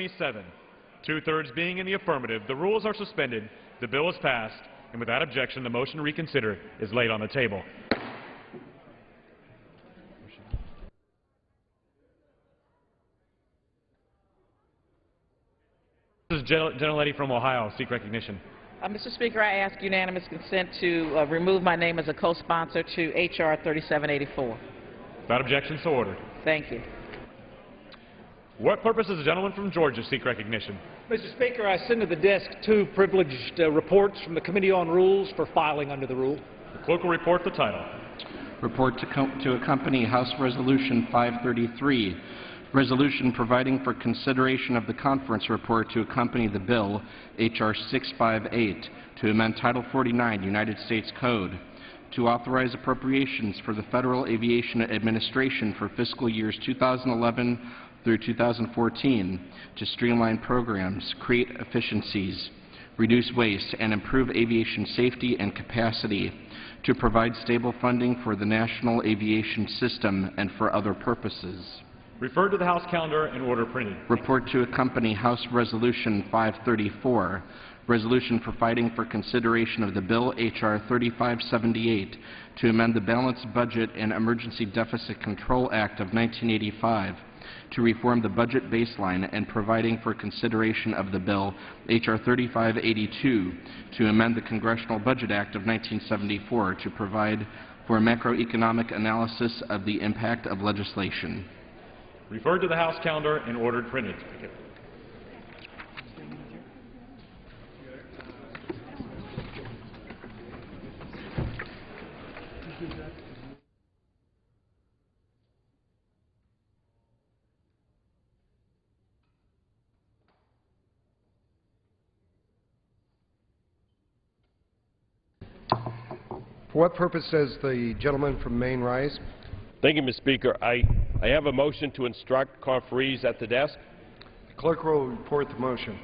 97. Two-thirds being in the affirmative, the rules are suspended, the bill is passed, and without objection, the motion to reconsider is laid on the table. This is Gentlelady from Ohio. Seek recognition. Mr. Speaker, I ask unanimous consent to remove my name as a co-sponsor to H.R. 3784. Without objection, so ordered. Thank you. What purpose does the gentleman from Georgia seek recognition? Mr. Speaker, I send to the desk two privileged reports from the Committee on Rules for filing under the rule. The clerk will report the title. Report to accompany House Resolution 533, resolution providing for consideration of the conference report to accompany the bill, H.R. 658, to amend Title 49, United States Code, to authorize appropriations for the Federal Aviation Administration for fiscal years 2011 through 2014 to streamline programs, create efficiencies, reduce waste, and improve aviation safety and capacity, to provide stable funding for the national aviation system and for other purposes. Referred to the House calendar and order printed. Report to accompany House Resolution 534, resolution providing for consideration of the bill H.R. 3578 to amend the Balanced Budget and Emergency Deficit Control Act of 1985 to reform the budget baseline and providing for consideration of the bill H.R. 3582 to amend the Congressional Budget Act of 1974 to provide for macroeconomic analysis of the impact of legislation. Referred to the House calendar and ordered printed. For what purpose does the gentleman from Maine rise? Thank you, Mr. Speaker. I have a motion to instruct conferees at the desk. The clerk will report the motion.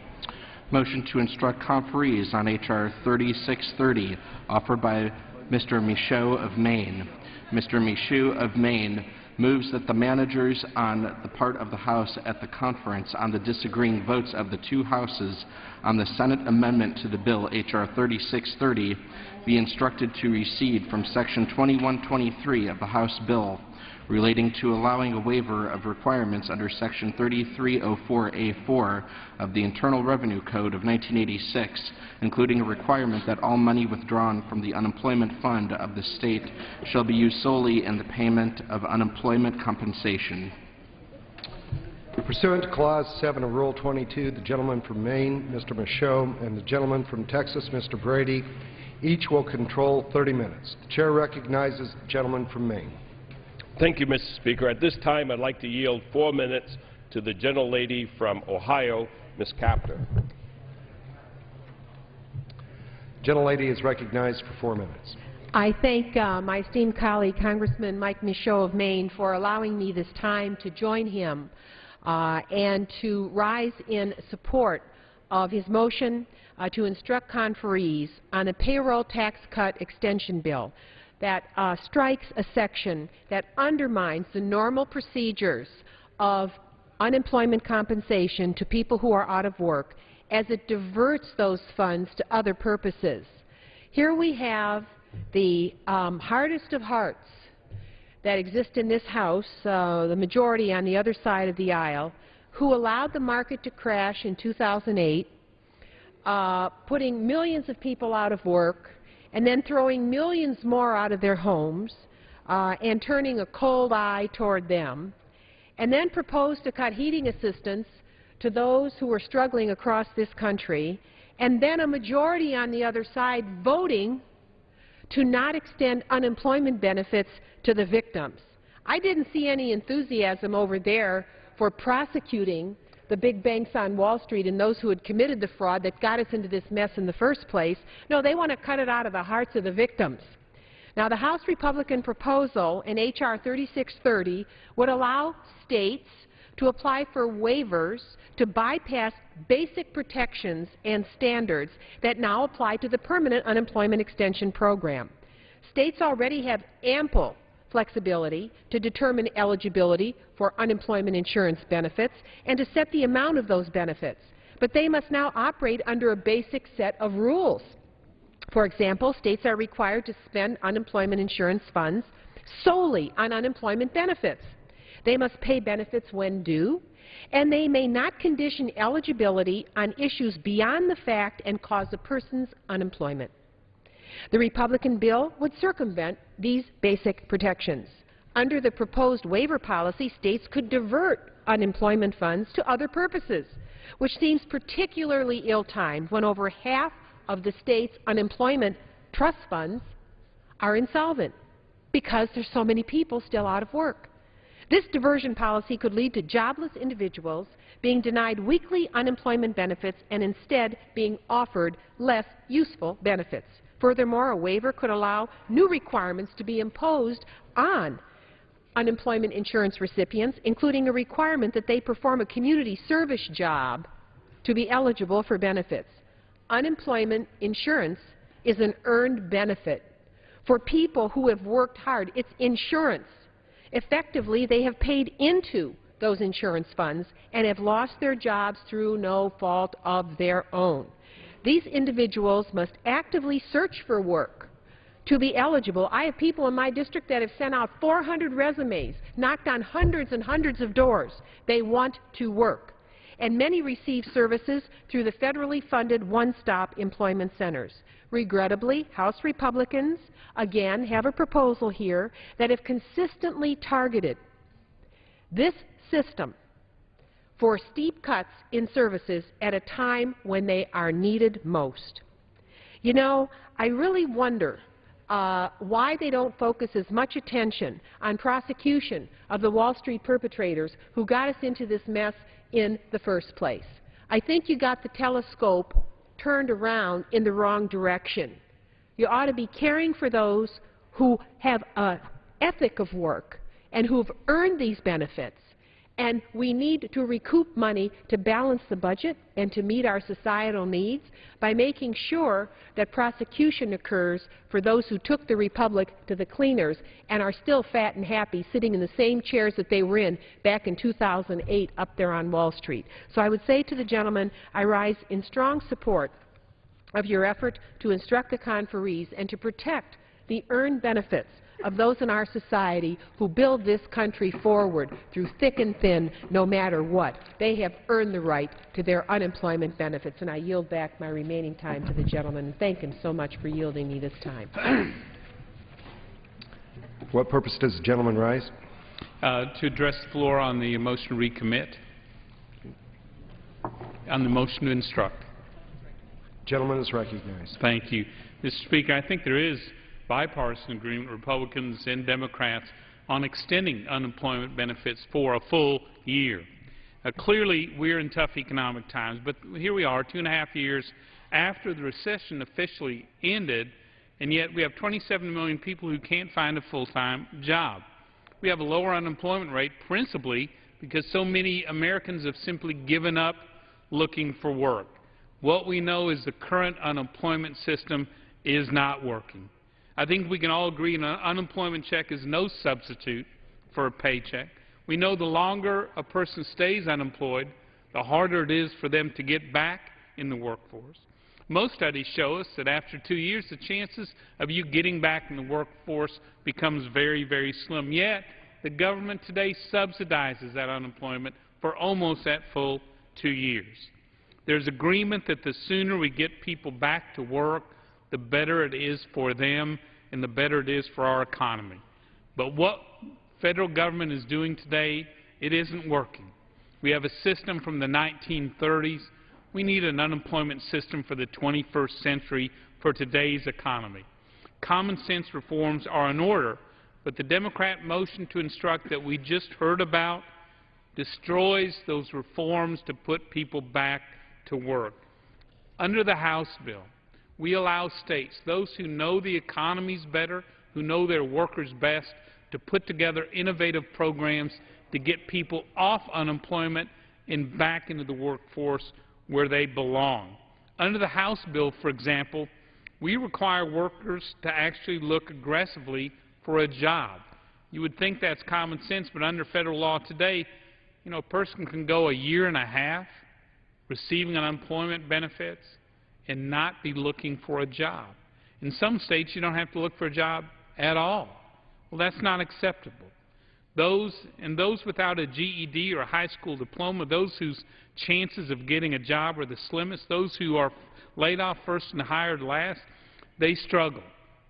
Motion to instruct conferees on H.R. 3630, offered by Mr. Michaud of Maine. Mr. Michaud of Maine moves that the managers on the part of the House at the conference on the disagreeing votes of the two houses on the Senate amendment to the bill H.R. 3630 be instructed to recede from Section 2123 of the House bill relating to allowing a waiver of requirements under Section 3304A4 of the Internal Revenue Code of 1986, including a requirement that all money withdrawn from the unemployment fund of the state shall be used solely in the payment of unemployment compensation. Pursuant to Clause 7 of Rule 22, the gentleman from Maine, Mr. Michaud, and the gentleman from Texas, Mr. Brady, each will control 30 minutes. The chair recognizes the gentleman from Maine. Thank you, Mr. Speaker. At this time, I'd like to yield 4 minutes to the gentlelady from Ohio, Ms. Kaptur. Gentlelady is recognized for 4 minutes. I thank my esteemed colleague, Congressman Mike Michaud of Maine, for allowing me this time to join him and to rise in support of his motion to instruct conferees on a payroll tax cut extension bill that strikes a section that undermines the normal procedures of unemployment compensation to people who are out of work as it diverts those funds to other purposes. Here we have the hardest of hearts that exist in this House, the majority on the other side of the aisle, who allowed the market to crash in 2008, putting millions of people out of work, and then throwing millions more out of their homes and turning a cold eye toward them, and then proposed to cut heating assistance to those who were struggling across this country, and then a majority on the other side voting to not extend unemployment benefits to the victims. I didn't see any enthusiasm over there for prosecuting the big banks on Wall Street and those who had committed the fraud that got us into this mess in the first place. No, they want to cut it out of the hearts of the victims. Now, the House Republican proposal in H.R. 3630 would allow states to apply for waivers to bypass basic protections and standards that now apply to the Permanent Unemployment Extension Program. States already have ample flexibility to determine eligibility for unemployment insurance benefits and to set the amount of those benefits. But they must now operate under a basic set of rules. For example, states are required to spend unemployment insurance funds solely on unemployment benefits. They must pay benefits when due, and they may not condition eligibility on issues beyond the fact and cause a person's unemployment. The Republican bill would circumvent these basic protections. Under the proposed waiver policy, states could divert unemployment funds to other purposes, which seems particularly ill-timed when over half of the state's unemployment trust funds are insolvent because there's so many people still out of work. This diversion policy could lead to jobless individuals being denied weekly unemployment benefits and instead being offered less useful benefits. Furthermore, a waiver could allow new requirements to be imposed on unemployment insurance recipients, including a requirement that they perform a community service job to be eligible for benefits. Unemployment insurance is an earned benefit for people who have worked hard. It's insurance. Effectively, they have paid into those insurance funds and have lost their jobs through no fault of their own. These individuals must actively search for work to be eligible. I have people in my district that have sent out 400 resumes, knocked on hundreds and hundreds of doors. They want to work. And many receive services through the federally funded one-stop employment centers. Regrettably, House Republicans, again, have a proposal here that have consistently targeted this system for steep cuts in services at a time when they are needed most. You know, I really wonder why they don't focus as much attention on prosecution of the Wall Street perpetrators who got us into this mess in the first place. I think you got the telescope turned around in the wrong direction. You ought to be caring for those who have an ethic of work and who've earned these benefits. And we need to recoup money to balance the budget and to meet our societal needs by making sure that prosecution occurs for those who took the republic to the cleaners and are still fat and happy sitting in the same chairs that they were in back in 2008 up there on Wall Street. So I would say to the gentleman, I rise in strong support of your effort to instruct the conferees and to protect the earned benefits of those in our society who build this country forward through thick and thin, no matter what. They have earned the right to their unemployment benefits, and I yield back my remaining time to the gentleman and thank him so much for yielding me this time. What purpose does the gentleman rise? To address the floor on the motion to recommit, on the motion to instruct. Gentleman is recognized. Thank you. Mr. Speaker, I think there is bipartisan agreement, Republicans and Democrats, on extending unemployment benefits for a full year. Clearly, we're in tough economic times, but here we are 2.5 years after the recession officially ended, and yet we have 27 million people who can't find a full-time job. We have a lower unemployment rate principally because so many Americans have simply given up looking for work. What we know is the current unemployment system is not working. I think we can all agree an unemployment check is no substitute for a paycheck. We know the longer a person stays unemployed, the harder it is for them to get back in the workforce. Most studies show us that after 2 years, the chances of you getting back in the workforce becomes very, very slim. Yet, the government today subsidizes that unemployment for almost that full 2 years. There's agreement that the sooner we get people back to work, the better it is for them and the better it is for our economy. But what federal government is doing today, it isn't working. We have a system from the 1930s. We need an unemployment system for the 21st century for today's economy. Common sense reforms are in order, but the Democrat motion to instruct that we just heard about destroys those reforms to put people back to work. Under the House bill, we allow states, those who know the economies better, who know their workers best, to put together innovative programs to get people off unemployment and back into the workforce where they belong. Under the House bill, for example, we require workers to actually look aggressively for a job. You would think that's common sense, but under federal law today, you know, a person can go a year and a half receiving unemployment benefits and not be looking for a job. In some states, you don't have to look for a job at all. Well, that's not acceptable. Those without a GED or a high school diploma, those whose chances of getting a job are the slimmest, those who are laid off first and hired last, they struggle.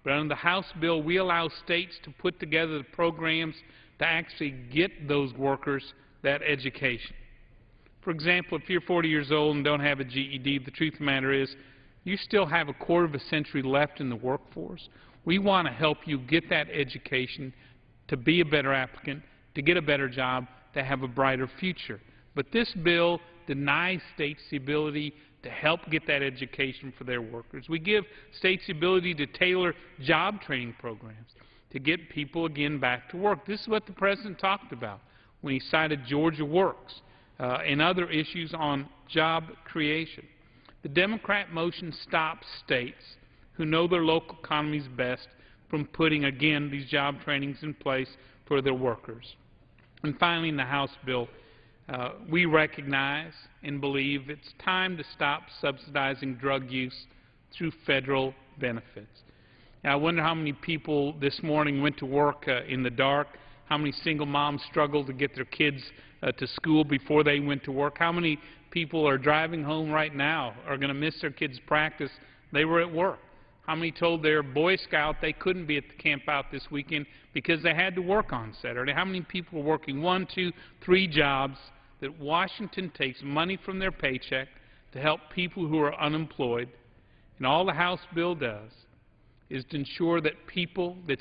But under the House bill, we allow states to put together the programs to actually get those workers that education. For example, if you're 40 years old and don't have a GED, the truth of the matter is you still have a quarter of a century left in the workforce. We want to help you get that education to be a better applicant, to get a better job, to have a brighter future. But this bill denies states the ability to help get that education for their workers. We give states the ability to tailor job training programs to get people again back to work. This is what the President talked about when he cited Georgia Works and other issues on job creation. The Democrat motion stops states who know their local economies best from putting, again, these job trainings in place for their workers. And finally, in the House bill, we recognize and believe it's time to stop subsidizing drug use through federal benefits. Now, I wonder how many people this morning went to work in the dark, how many single moms struggled to get their kids to school before they went to work, how many people are driving home right now are going to miss their kids' practice. They were at work. How many told their Boy Scout they couldn't be at the camp out this weekend because they had to work on Saturday? How many people are working 1, 2, 3 jobs that Washington takes money from their paycheck to help people who are unemployed? And all the House bill does is to ensure that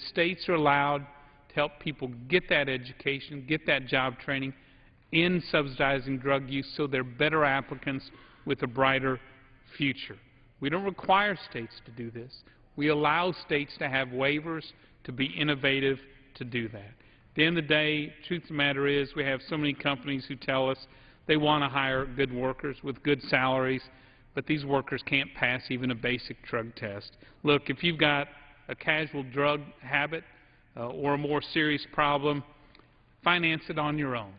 states are allowed to help people get that education, get that job training in subsidizing drug use so they're better applicants with a brighter future. We don't require states to do this. We allow states to have waivers to be innovative to do that. At the end of the day, the truth of the matter is we have so many companies who tell us they want to hire good workers with good salaries, but these workers can't pass even a basic drug test. Look, if you've got a casual drug habit or a more serious problem, finance it on your own.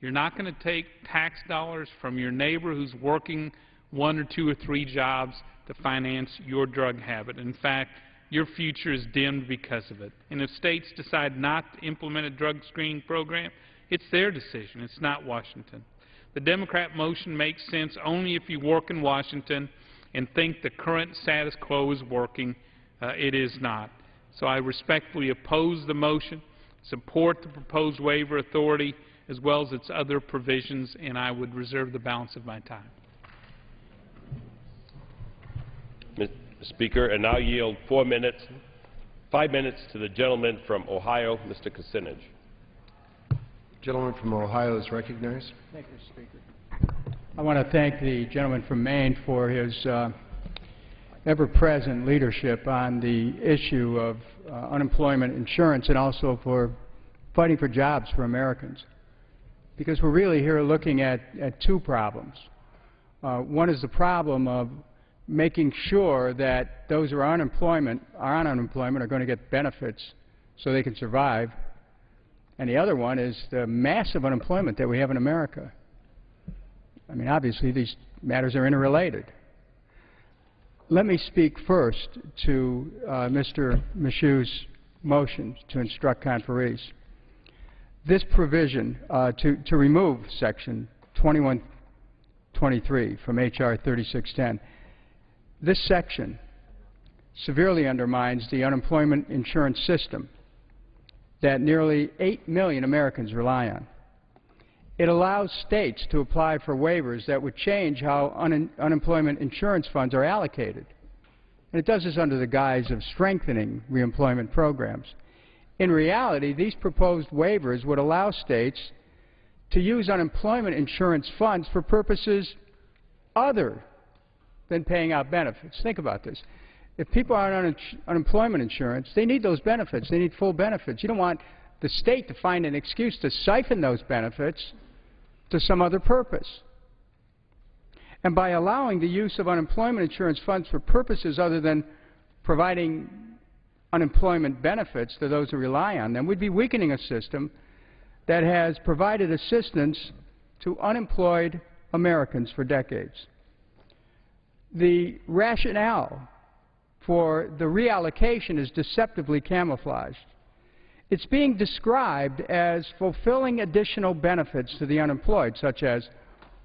You're not going to take tax dollars from your neighbor who's working 1 or 2 or 3 jobs to finance your drug habit. In fact, your future is dimmed because of it. And if states decide not to implement a drug screening program, it's their decision. It's not Washington. The Democrat motion makes sense only if you work in Washington and think the current status quo is working. It is not. So I respectfully oppose the motion, support the proposed waiver authority, as well as its other provisions, and I would reserve the balance of my time. Mr. Speaker, and now yield 5 minutes to the gentleman from Ohio, Mr. Kucinich. Gentleman from Ohio is recognized. Thank you, Speaker. I want to thank the gentleman from Maine for his ever-present leadership on the issue of unemployment insurance and also for fighting for jobs for Americans. Because we're really here looking at 2 problems. One is the problem of making sure that those who are on unemployment are going to get benefits so they can survive. And the other one is the massive unemployment that we have in America. I mean, obviously, these matters are interrelated. Let me speak first to Mr. Michaud's motion to instruct conferees. This provision to remove Section 2123 from H.R. 3610, this section severely undermines the unemployment insurance system that nearly 8 million Americans rely on. It allows states to apply for waivers that would change how unemployment insurance funds are allocated. And it does this under the guise of strengthening reemployment programs. In reality, these proposed waivers would allow states to use unemployment insurance funds for purposes other than paying out benefits. Think about this. If people are on unemployment insurance, they need those benefits. They need full benefits. You don't want the state to find an excuse to siphon those benefits to some other purpose. And by allowing the use of unemployment insurance funds for purposes other than providing unemployment benefits to those who rely on them, we'd be weakening a system that has provided assistance to unemployed Americans for decades. The rationale for the reallocation is deceptively camouflaged. It's being described as fulfilling additional benefits to the unemployed, such as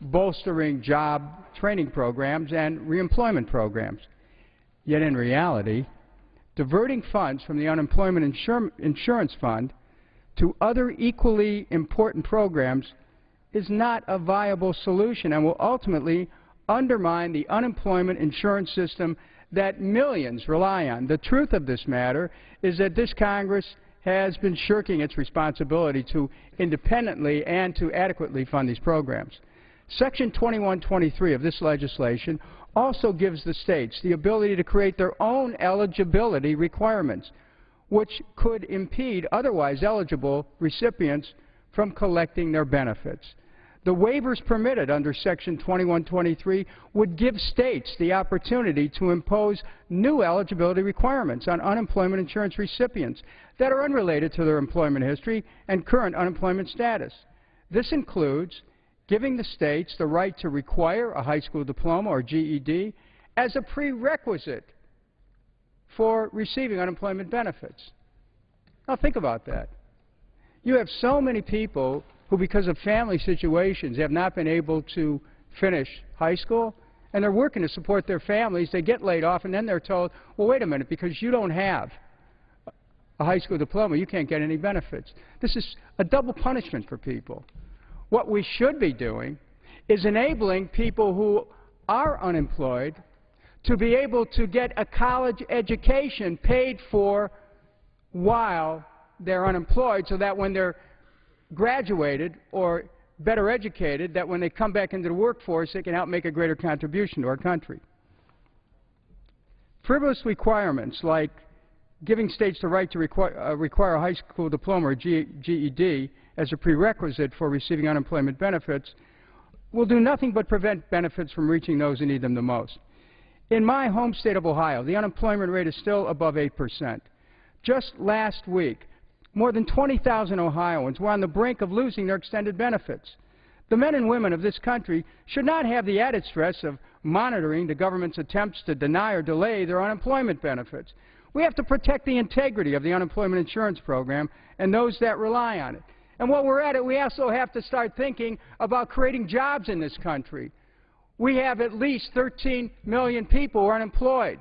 bolstering job training programs and reemployment programs. Yet in reality, diverting funds from the Unemployment Insurance Fund to other equally important programs is not a viable solution and will ultimately undermine the unemployment insurance system that millions rely on. The truth of this matter is that this Congress has been shirking its responsibility to independently and to adequately fund these programs. Section 2123 of this legislation also gives the states the ability to create their own eligibility requirements, which could impede otherwise eligible recipients from collecting their benefits. The waivers permitted under Section 2123 would give states the opportunity to impose new eligibility requirements on unemployment insurance recipients that are unrelated to their employment history and current unemployment status. This includes giving the states the right to require a high school diploma or GED as a prerequisite for receiving unemployment benefits. Now think about that. You have so many people who, because of family situations, have not been able to finish high school, and they're working to support their families. They get laid off, and then they're told, well, wait a minute, because you don't have a high school diploma, you can't get any benefits. This is a double punishment for people. What we should be doing is enabling people who are unemployed to be able to get a college education paid for while they're unemployed, so that when they're graduated or better educated, that when they come back into the workforce, they can help make a greater contribution to our country. Frivolous requirements like giving states the right to require a high school diploma or GED as a prerequisite for receiving unemployment benefits will do nothing but prevent benefits from reaching those who need them the most. In my home state of Ohio, the unemployment rate is still above 8%. Just last week, more than 20,000 Ohioans were on the brink of losing their extended benefits. The men and women of this country should not have the added stress of monitoring the government's attempts to deny or delay their unemployment benefits. We have to protect the integrity of the unemployment insurance program and those that rely on it. And while we're at it, we also have to start thinking about creating jobs in this country. We have at least 13 million people who are unemployed,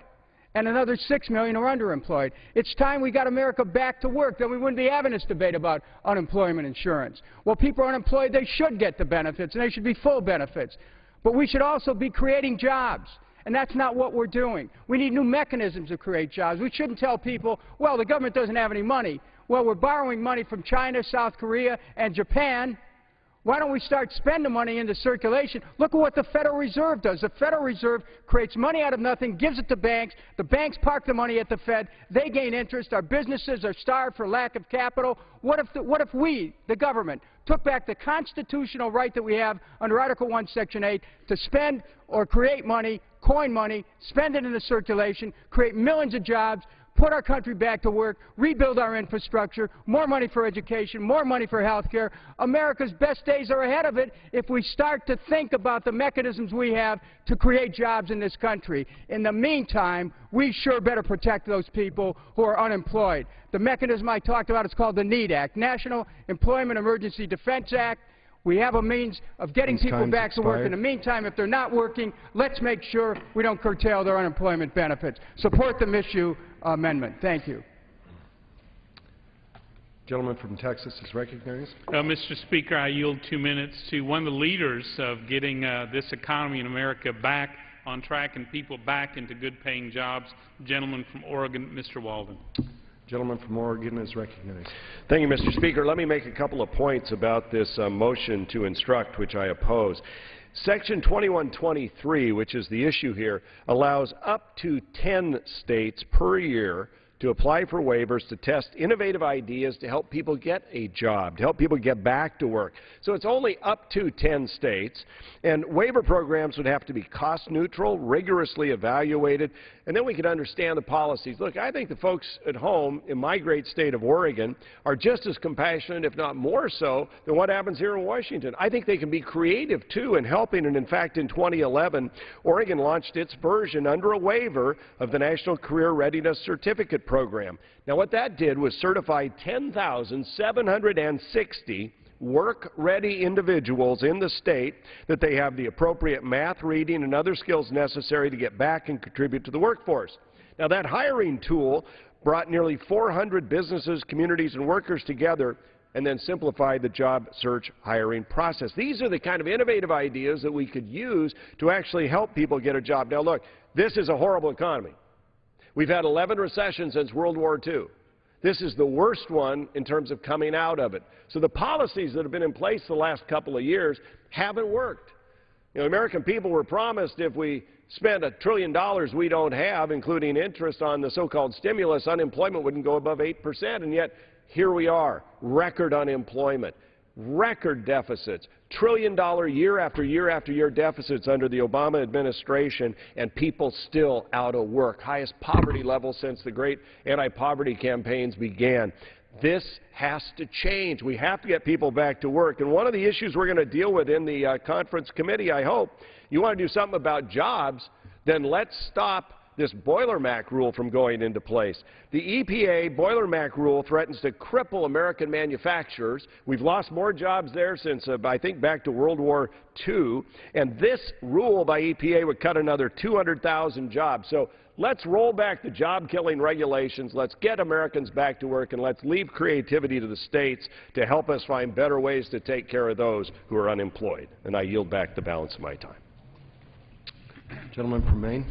and another 6 million are underemployed. It's time we got America back to work. Then we wouldn't be having this debate about unemployment insurance. Well, people are unemployed, they should get the benefits, and they should be full benefits. But we should also be creating jobs, and that's not what we're doing. We need new mechanisms to create jobs. We shouldn't tell people, well, the government doesn't have any money. Well, we're borrowing money from China, South Korea, and Japan. Why don't we start spending money into circulation? Look at what the Federal Reserve does. The Federal Reserve creates money out of nothing, gives it to banks. The banks park the money at the Fed. They gain interest. Our businesses are starved for lack of capital. What if we, the government, took back the constitutional right that we have under Article 1, Section 8 to spend or create money, coin money, spend it into circulation, create millions of jobs, put our country back to work, rebuild our infrastructure, more money for education, more money for health care. America's best days are ahead of it if we start to think about the mechanisms we have to create jobs in this country. In the meantime, we sure better protect those people who are unemployed. The mechanism I talked about is called the NEED Act, National Employment Emergency Defense Act. We have a means of getting people back to work. In the meantime, if they're not working, let's make sure we don't curtail their unemployment benefits. Support the Michaud amendment. Thank you. Gentleman from Texas is recognized. Mr. Speaker, I yield 2 minutes to one of the leaders of getting this economy in America back on track and people back into good-paying jobs. The gentleman from Oregon, Mr. Walden. Gentleman from Oregon is recognized. Thank you, Mr. Speaker. Let me make a couple of points about this motion to instruct, which I oppose. Section 2123, which is the issue here, allows up to 10 states per year to apply for waivers to test innovative ideas to help people get a job, to help people get back to work. So it's only up to 10 states, and waiver programs would have to be cost neutral, rigorously evaluated, and then we could understand the policies. Look, I think the folks at home in my great state of Oregon are just as compassionate, if not more so, than what happens here in Washington. I think they can be creative, too, in helping, and in fact, in 2011, Oregon launched its version under a waiver of the National Career Readiness Certificate Program. Now, what that did was certify 10,760 work-ready individuals in the state that they have the appropriate math, reading, and other skills necessary to get back and contribute to the workforce. Now, that hiring tool brought nearly 400 businesses, communities, and workers together and then simplified the job search hiring process. These are the kind of innovative ideas that we could use to actually help people get a job. Now, look, this is a horrible economy. We've had 11 recessions since World War II. This is the worst one in terms of coming out of it. So the policies that have been in place the last couple of years haven't worked. You know, American people were promised if we spent $1 trillion we don't have, including interest on the so-called stimulus, unemployment wouldn't go above 8%, and yet here we are, record unemployment, record deficits, trillion-dollar year after year after year deficits under the Obama administration, and people still out of work. Highest poverty level since the great anti-poverty campaigns began. This has to change. We have to get people back to work. And one of the issues we're going to deal with in the conference committee, I hope, you want to do something about jobs, then let's stop this Boiler-Mac rule from going into place. The EPA Boiler-Mac rule threatens to cripple American manufacturers. We've lost more jobs there since, I think, back to World War II. And this rule by EPA would cut another 200,000 jobs. So let's roll back the job-killing regulations. Let's get Americans back to work, and let's leave creativity to the states to help us find better ways to take care of those who are unemployed. And I yield back the balance of my time. Gentleman from Maine.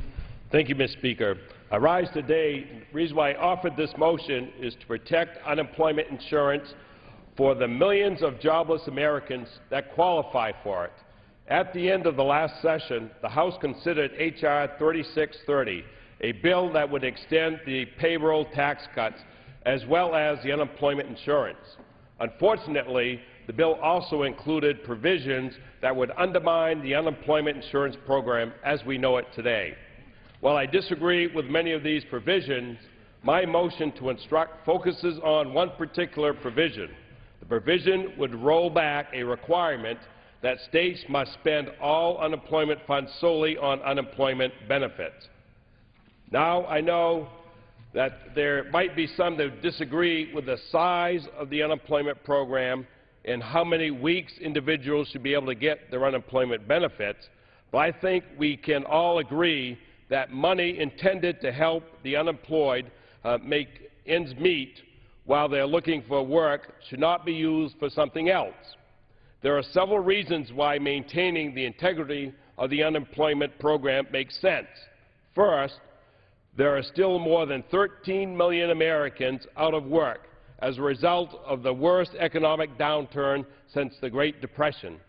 Thank you, Mr. Speaker. I rise today. The reason why I offered this motion is to protect unemployment insurance for the millions of jobless Americans that qualify for it. At the end of the last session, the House considered H.R. 3630, a bill that would extend the payroll tax cuts as well as the unemployment insurance. Unfortunately, the bill also included provisions that would undermine the unemployment insurance program as we know it today. While I disagree with many of these provisions, my motion to instruct focuses on one particular provision. The provision would roll back a requirement that states must spend all unemployment funds solely on unemployment benefits. Now, I know that there might be some that disagree with the size of the unemployment program and how many weeks individuals should be able to get their unemployment benefits, but I think we can all agree that money intended to help the unemployed make ends meet while they're looking for work should not be used for something else. There are several reasons why maintaining the integrity of the unemployment program makes sense. First, there are still more than 13 million Americans out of work as a result of the worst economic downturn since the Great Depression.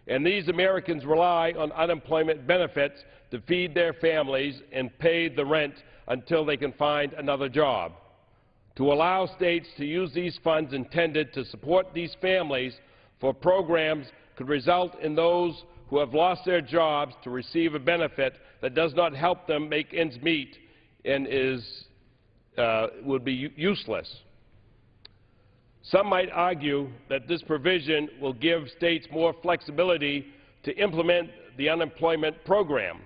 And these Americans rely on unemployment benefits to feed their families and pay the rent until they can find another job. To allow states to use these funds intended to support these families for programs could result in those who have lost their jobs to receive a benefit that does not help them make ends meet and would be useless. Some might argue that this provision will give states more flexibility to implement the unemployment program.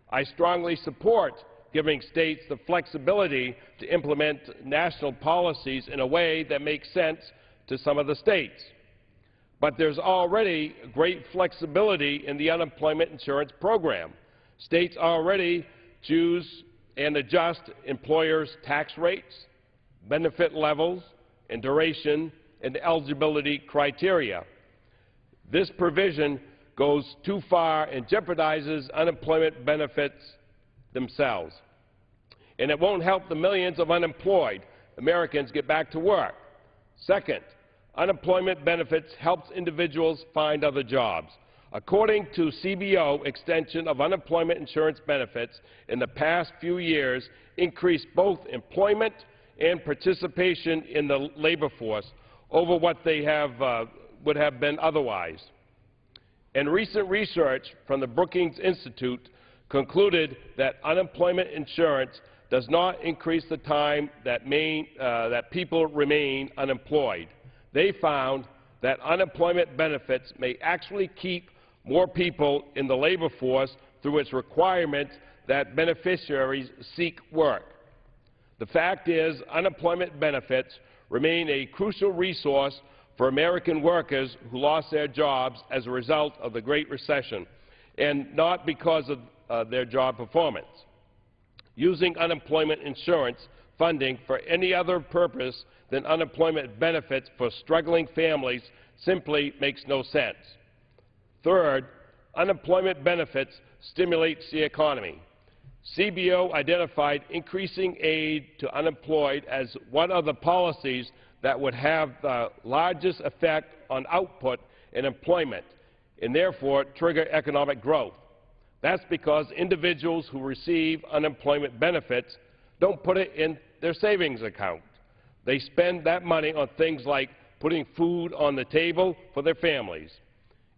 I strongly support giving states the flexibility to implement national policies in a way that makes sense to some of the states. But there's already great flexibility in the unemployment insurance program. States already choose and adjust employers' tax rates, benefit levels, and duration and eligibility criteria. This provision goes too far and jeopardizes unemployment benefits themselves. And it won't help the millions of unemployed Americans get back to work. Second, unemployment benefits helps individuals find other jobs. According to CBO, extension of unemployment insurance benefits in the past few years increased both employment and participation in the labor force over what they would have been otherwise. And recent research from the Brookings Institute concluded that unemployment insurance does not increase the time that people remain unemployed. They found that unemployment benefits may actually keep more people in the labor force through its requirement that beneficiaries seek work. The fact is, unemployment benefits remain a crucial resource for American workers who lost their jobs as a result of the Great Recession, and not because of their job performance. Using unemployment insurance funding for any other purpose than unemployment benefits for struggling families simply makes no sense. Third, unemployment benefits stimulates the economy. CBO identified increasing aid to unemployed as one of the policies that would have the largest effect on output and employment, and therefore trigger economic growth. That's because individuals who receive unemployment benefits don't put it in their savings account. They spend that money on things like putting food on the table for their families.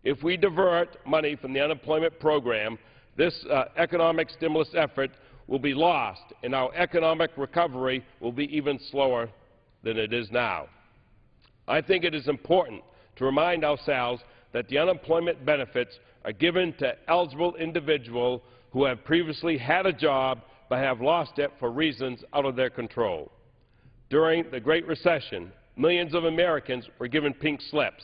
If we divert money from the unemployment program, this economic stimulus effort will be lost, and our economic recovery will be even slower than it is now. I think it is important to remind ourselves that the unemployment benefits are given to eligible individuals who have previously had a job but have lost it for reasons out of their control. During the Great Recession, millions of Americans were given pink slips.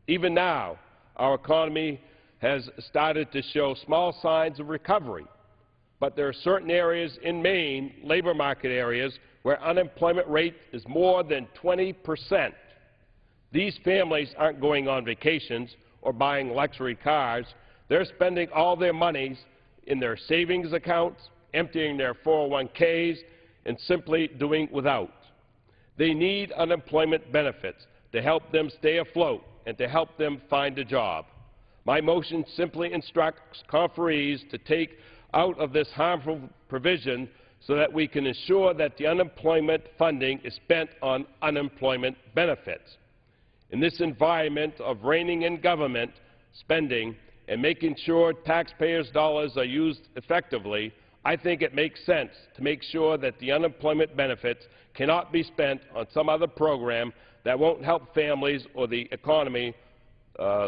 Even now, our economy has started to show small signs of recovery, but there are certain areas in Maine, labor market areas, where unemployment rate is more than 20%. These families aren't going on vacations or buying luxury cars. They're spending all their monies in their savings accounts, emptying their 401ks, and simply doing without. They need unemployment benefits to help them stay afloat and to help them find a job. My motion simply instructs conferees to take out of this harmful provision so that we can ensure that the unemployment funding is spent on unemployment benefits. In this environment of reining in government spending and making sure taxpayers' dollars are used effectively, I think it makes sense to make sure that the unemployment benefits cannot be spent on some other program that won't help families or the economy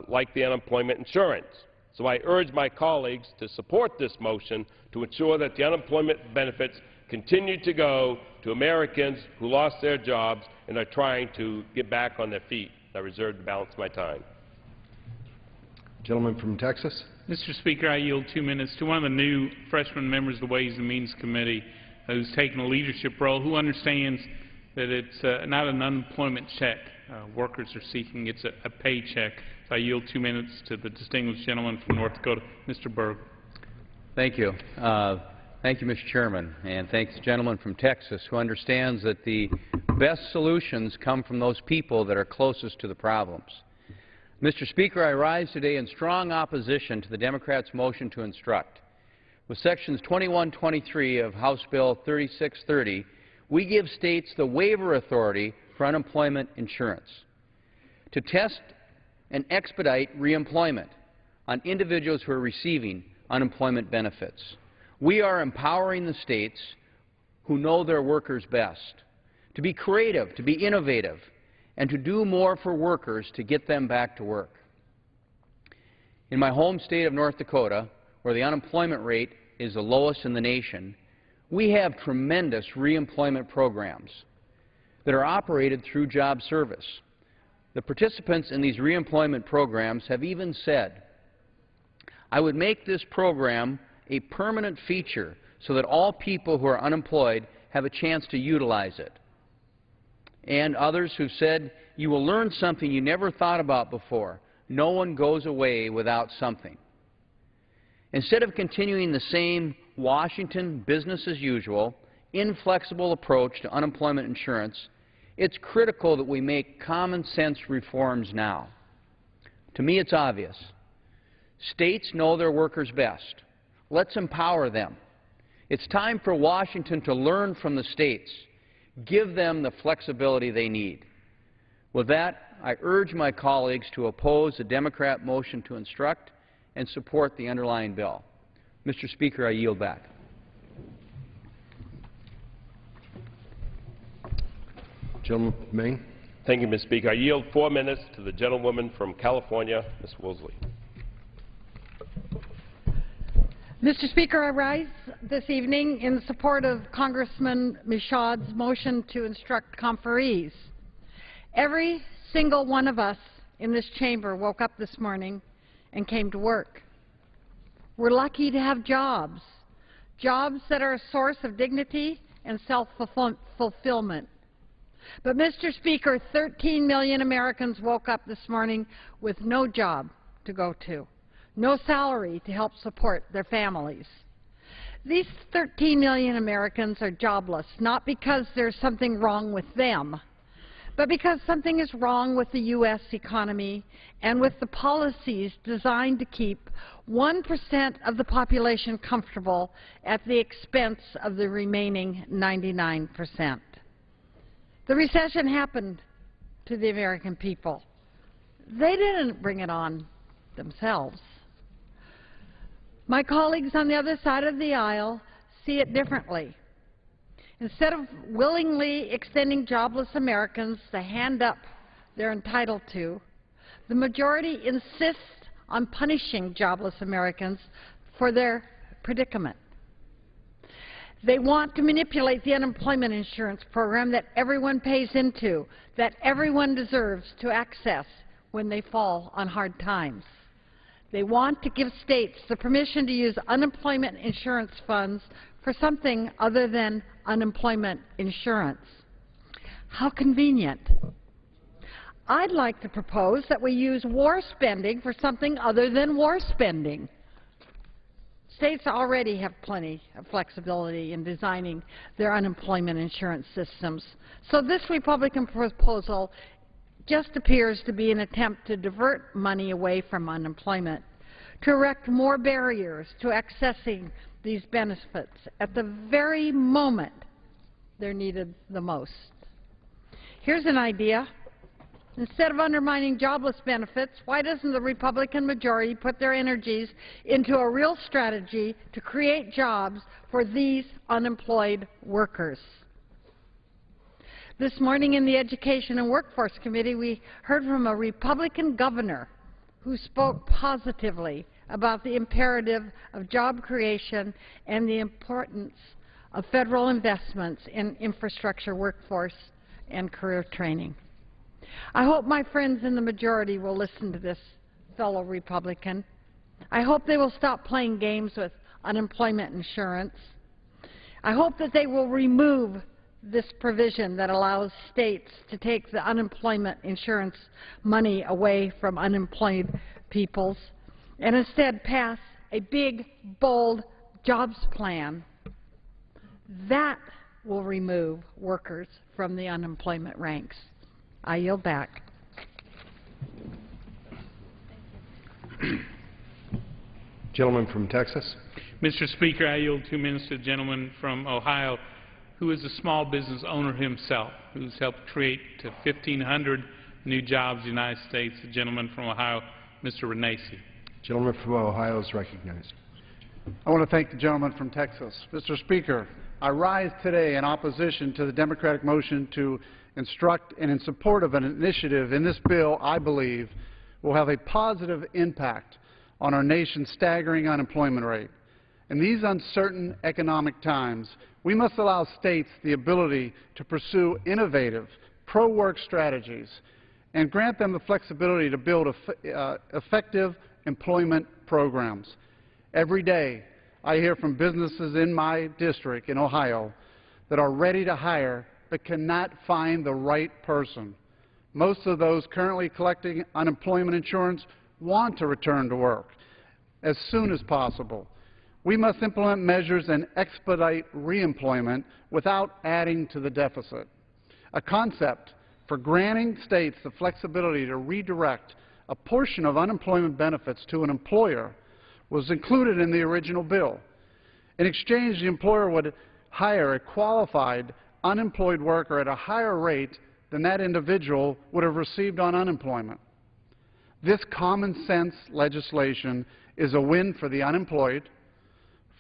like the unemployment insurance. So I urge my colleagues to support this motion to ensure that the unemployment benefits continue to go to Americans who lost their jobs and are trying to get back on their feet. I reserve the balance of my time. Gentleman from Texas. Mr. Speaker, I yield 2 minutes to one of the new freshman members of the Ways and Means Committee who's taken a leadership role, who understands that it's not an unemployment check workers are seeking, it's a paycheck. So I yield 2 minutes to the distinguished gentleman from North Dakota, Mr. Berg. Thank you. Thank you, Mr. Chairman, and thanks to the gentleman from Texas who understands that the best solutions come from those people that are closest to the problems. Mr. Speaker, I rise today in strong opposition to the Democrats' motion to instruct. With Sections 2123 of House Bill 3630, we give states the waiver authority for unemployment insurance to test and expedite reemployment on individuals who are receiving unemployment benefits. We are empowering the states who know their workers best to be creative, to be innovative, and to do more for workers to get them back to work. In my home state of North Dakota, where the unemployment rate is the lowest in the nation, we have tremendous reemployment programs that are operated through job service. The participants in these reemployment programs have even said, I would make this program a permanent feature so that all people who are unemployed have a chance to utilize it. And others who said, you will learn something you never thought about before. No one goes away without something. Instead of continuing the same Washington business as usual, inflexible approach to unemployment insurance, it's critical that we make common sense reforms now. To me, it's obvious. States know their workers best. Let's empower them. It's time for Washington to learn from the states. Give them the flexibility they need. With that, I urge my colleagues to oppose the Democrat motion to instruct and support the underlying bill. Mr. Speaker, I yield back. Gentleman from Maine. Thank you, Mr. Speaker. I yield 4 minutes to the gentlewoman from California, Ms. Woolsey. Mr. Speaker, I rise this evening in support of Congressman Michaud's motion to instruct conferees. Every single one of us in this chamber woke up this morning and came to work. We're lucky to have jobs, jobs that are a source of dignity and self-fulfillment. But, Mr. Speaker, 13 million Americans woke up this morning with no job to go to, no salary to help support their families. These 13 million Americans are jobless, not because there's something wrong with them, but because something is wrong with the U.S. economy and with the policies designed to keep 1% of the population comfortable at the expense of the remaining 99%. The recession happened to the American people. They didn't bring it on themselves. My colleagues on the other side of the aisle see it differently. Instead of willingly extending jobless Americans the hand up they're entitled to, the majority insists on punishing jobless Americans for their predicament. They want to manipulate the unemployment insurance program that everyone pays into, that everyone deserves to access when they fall on hard times. They want to give states the permission to use unemployment insurance funds for something other than unemployment insurance. How convenient. I'd like to propose that we use war spending for something other than war spending. States already have plenty of flexibility in designing their unemployment insurance systems. So this Republican proposal just appears to be an attempt to divert money away from unemployment, to erect more barriers to accessing these benefits at the very moment they're needed the most. Here's an idea. Instead of undermining jobless benefits, why doesn't the Republican majority put their energies into a real strategy to create jobs for these unemployed workers? This morning in the Education and Workforce Committee, we heard from a Republican governor who spoke positively about the imperative of job creation and the importance of federal investments in infrastructure, workforce, and career training. I hope my friends in the majority will listen to this fellow Republican. I hope they will stop playing games with unemployment insurance. I hope that they will remove this provision that allows states to take the unemployment insurance money away from unemployed peoples and instead pass a big, bold jobs plan. That will remove workers from the unemployment ranks. I yield back. Gentleman from Texas. Mr. Speaker, I yield 2 minutes to the gentleman from Ohio who is a small business owner himself, who's helped create 1,500 new jobs in the United States, the gentleman from Ohio, Mr. Renacci. Gentleman from Ohio is recognized. I want to thank the gentleman from Texas. Mr. Speaker, I rise today in opposition to the Democratic motion to instruct and in support of an initiative in this bill I believe will have a positive impact on our nation's staggering unemployment rate. In these uncertain economic times, we must allow states the ability to pursue innovative, pro-work strategies and grant them the flexibility to build effective employment programs. Every day, I hear from businesses in my district in Ohio that are ready to hire but cannot find the right person. Most of those currently collecting unemployment insurance want to return to work as soon as possible. We must implement measures and expedite reemployment without adding to the deficit. A concept for granting states the flexibility to redirect a portion of unemployment benefits to an employer was included in the original bill. In exchange, the employer would hire a qualified unemployed worker at a higher rate than that individual would have received on unemployment. This common sense legislation is a win for the unemployed,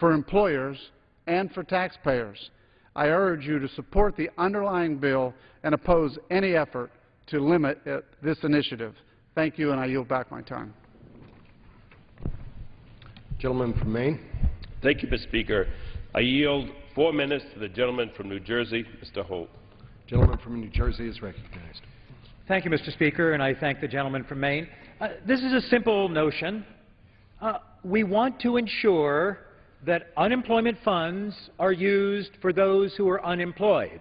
for employers, and for taxpayers. I urge you to support the underlying bill and oppose any effort to limit this initiative. Thank you, and I yield back my time. Gentleman from Maine. Thank you, Mr. Speaker. I yield 4 minutes to the gentleman from New Jersey, Mr. Holt. Gentleman from New Jersey is recognized. Thank you, Mr. Speaker, and I thank the gentleman from Maine. This is a simple notion. We want to ensure that unemployment funds are used for those who are unemployed.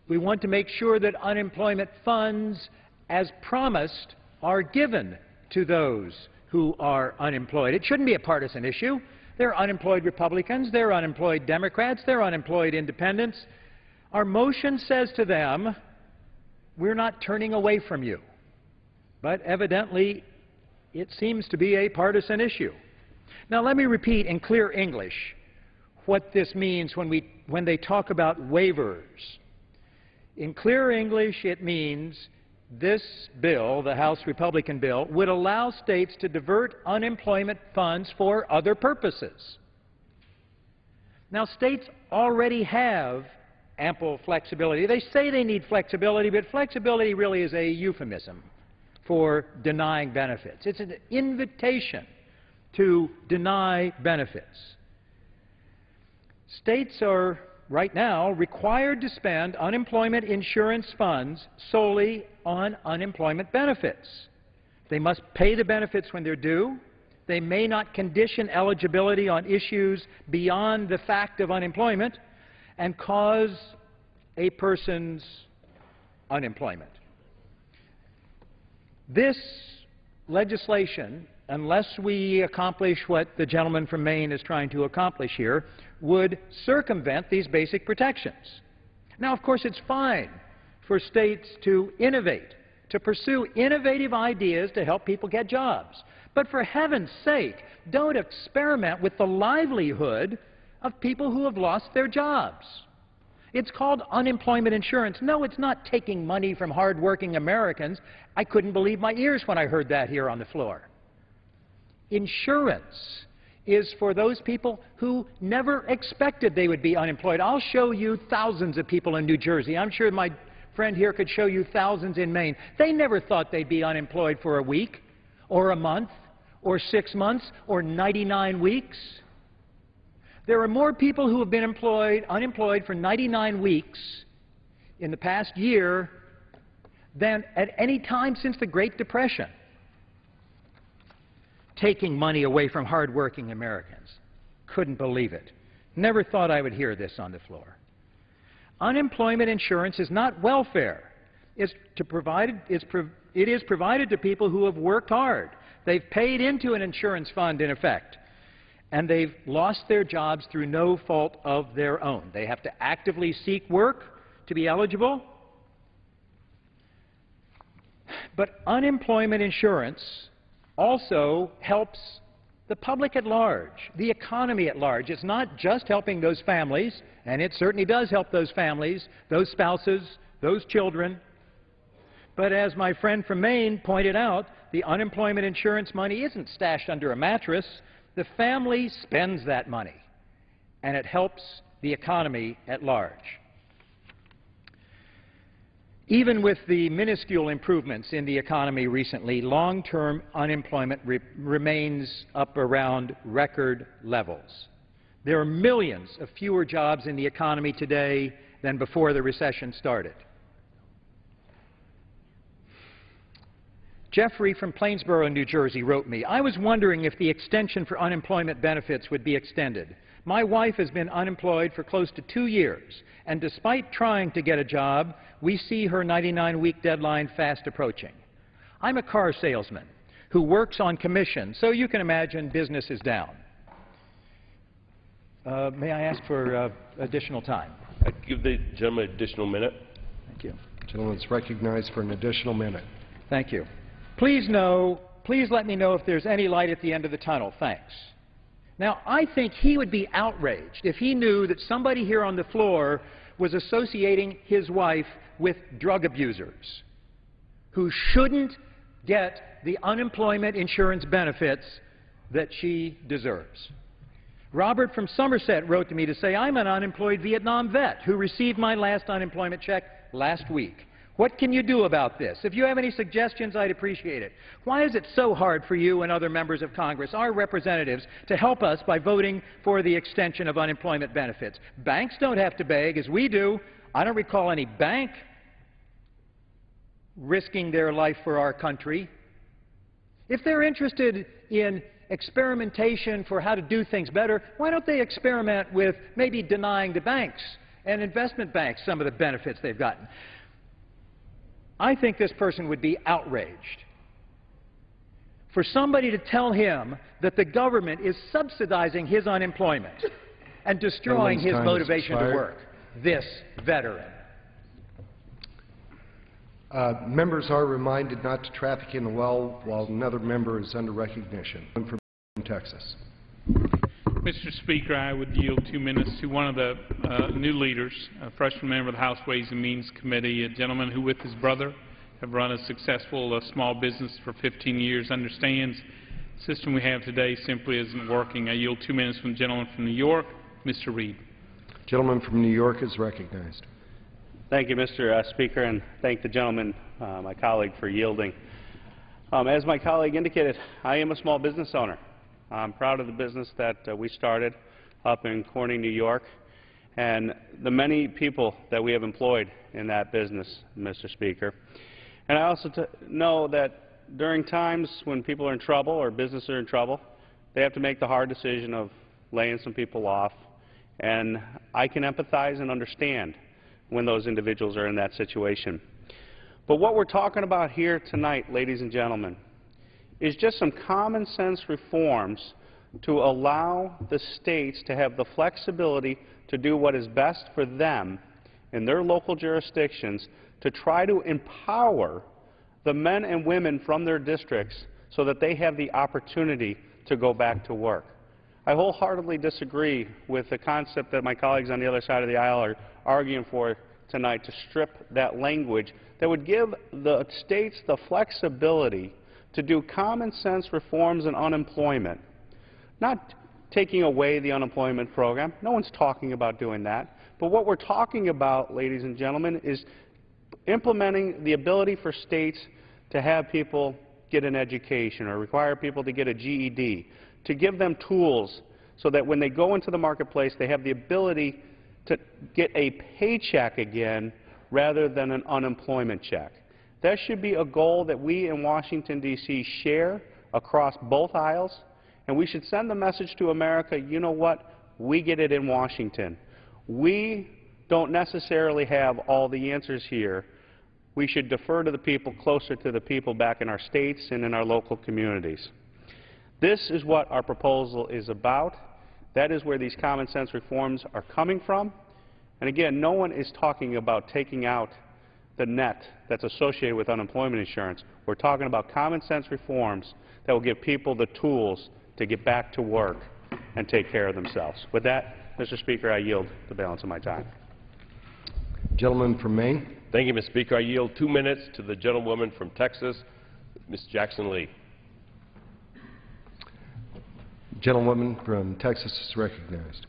We want to make sure that unemployment funds, as promised, are given to those who are unemployed. It shouldn't be a partisan issue. There are unemployed Republicans, there are unemployed Democrats, there are unemployed independents. Our motion says to them, we're not turning away from you. But evidently, it seems to be a partisan issue. Now, let me repeat in clear English what this means when they talk about waivers. In clear English, it means this bill, the House Republican bill, would allow states to divert unemployment funds for other purposes. Now, states already have ample flexibility. They say they need flexibility, but flexibility really is a euphemism for denying benefits. It's an invitation to deny benefits. States are, right now, required to spend unemployment insurance funds solely on unemployment benefits. They must pay the benefits when they're due. They may not condition eligibility on issues beyond the fact of unemployment and cause a person's unemployment. This legislation, unless we accomplish what the gentleman from Maine is trying to accomplish here, would circumvent these basic protections. Now, of course, it's fine for states to innovate, to pursue innovative ideas to help people get jobs. But for heaven's sake, don't experiment with the livelihood of people who have lost their jobs. It's called unemployment insurance. No, it's not taking money from hardworking Americans. I couldn't believe my ears when I heard that here on the floor. Insurance is for those people who never expected they would be unemployed. I'll show you thousands of people in New Jersey. I'm sure my friend here could show you thousands in Maine. They never thought they'd be unemployed for a week or a month or 6 months or 99 weeks. There are more people who have been unemployed for 99 weeks in the past year than at any time since the Great Depression. Taking money away from hardworking Americans. Couldn't believe it. Never thought I would hear this on the floor. Unemployment insurance is not welfare. It is provided to people who have worked hard. They've paid into an insurance fund, in effect, and they've lost their jobs through no fault of their own. They have to actively seek work to be eligible. But unemployment insurance also helps the public at large, the economy at large. It's not just helping those families, and it certainly does help those families, those spouses, those children. But as my friend from Maine pointed out, the unemployment insurance money isn't stashed under a mattress. The family spends that money, and it helps the economy at large. Even with the minuscule improvements in the economy recently, long-term unemployment remains up around record levels. There are millions of fewer jobs in the economy today than before the recession started. Jeffrey from Plainsboro, New Jersey, wrote me, I was wondering if the extension for unemployment benefits would be extended. My wife has been unemployed for close to 2 years, and despite trying to get a job, we see her 99-week deadline fast approaching. I'm a car salesman who works on commission, so you can imagine business is down. May I ask for additional time? I give the gentleman an additional minute. Thank you. The gentleman is recognized for an additional minute. Thank you. Please let me know if there's any light at the end of the tunnel. Thanks. Now, I think he would be outraged if he knew that somebody here on the floor was associating his wife with drug abusers who shouldn't get the unemployment insurance benefits that she deserves. Robert from Somerset wrote to me to say, I'm an unemployed Vietnam vet who received my last unemployment check last week. What can you do about this? If you have any suggestions, I'd appreciate it. Why is it so hard for you and other members of Congress, our representatives, to help us by voting for the extension of unemployment benefits? Banks don't have to beg, as we do. I don't recall any bank risking their life for our country. If they're interested in experimentation for how to do things better, why don't they experiment with maybe denying the banks and investment banks some of the benefits they've gotten? I think this person would be outraged for somebody to tell him that the government is subsidizing his unemployment and destroying his motivation to work. This veteran. Members are reminded not to traffic in the well while another member is under recognition. From Texas. Mr. Speaker, I would yield 2 minutes to one of the new leaders, a freshman member of the House Ways and Means Committee, a gentleman who with his brother have run a successful small business for 15 years, understands the system we have today simply isn't working. I yield 2 minutes from the gentleman from New York, Mr. Reed. Gentleman from New York is recognized. Thank you, Mr. Speaker, and thank the gentleman, my colleague, for yielding. As my colleague indicated, I am a small business owner. I'm proud of the business that we started up in Corning, New York, and the many people that we have employed in that business, Mr. Speaker. And I also know that during times when people are in trouble or businesses are in trouble, they have to make the hard decision of laying some people off, and I can empathize and understand when those individuals are in that situation. But what we're talking about here tonight, ladies and gentlemen, is just some common sense reforms to allow the states to have the flexibility to do what is best for them in their local jurisdictions to try to empower the men and women from their districts so that they have the opportunity to go back to work. I wholeheartedly disagree with the concept that my colleagues on the other side of the aisle are arguing for tonight, to strip that language that would give the states the flexibility to do common sense reforms in unemployment. Not taking away the unemployment program. No one's talking about doing that. But what we're talking about, ladies and gentlemen, is implementing the ability for states to have people get an education or require people to get a GED, to give them tools so that when they go into the marketplace, they have the ability to get a paycheck again rather than an unemployment check. That should be a goal that we in Washington, D.C. share across both aisles, and we should send the message to America, you know what, we get it in Washington. We don't necessarily have all the answers here. We should defer to the people, closer to the people back in our states and in our local communities. This is what our proposal is about. That is where these common sense reforms are coming from. And again, no one is talking about taking out the net that's associated with unemployment insurance. We're talking about common sense reforms that will give people the tools to get back to work and take care of themselves. With that, Mr. Speaker, I yield the balance of my time. Gentleman from Maine. Thank you, Mr. Speaker. I yield 2 minutes to the gentlewoman from Texas, Ms. Jackson Lee. Gentlewoman from Texas is recognized.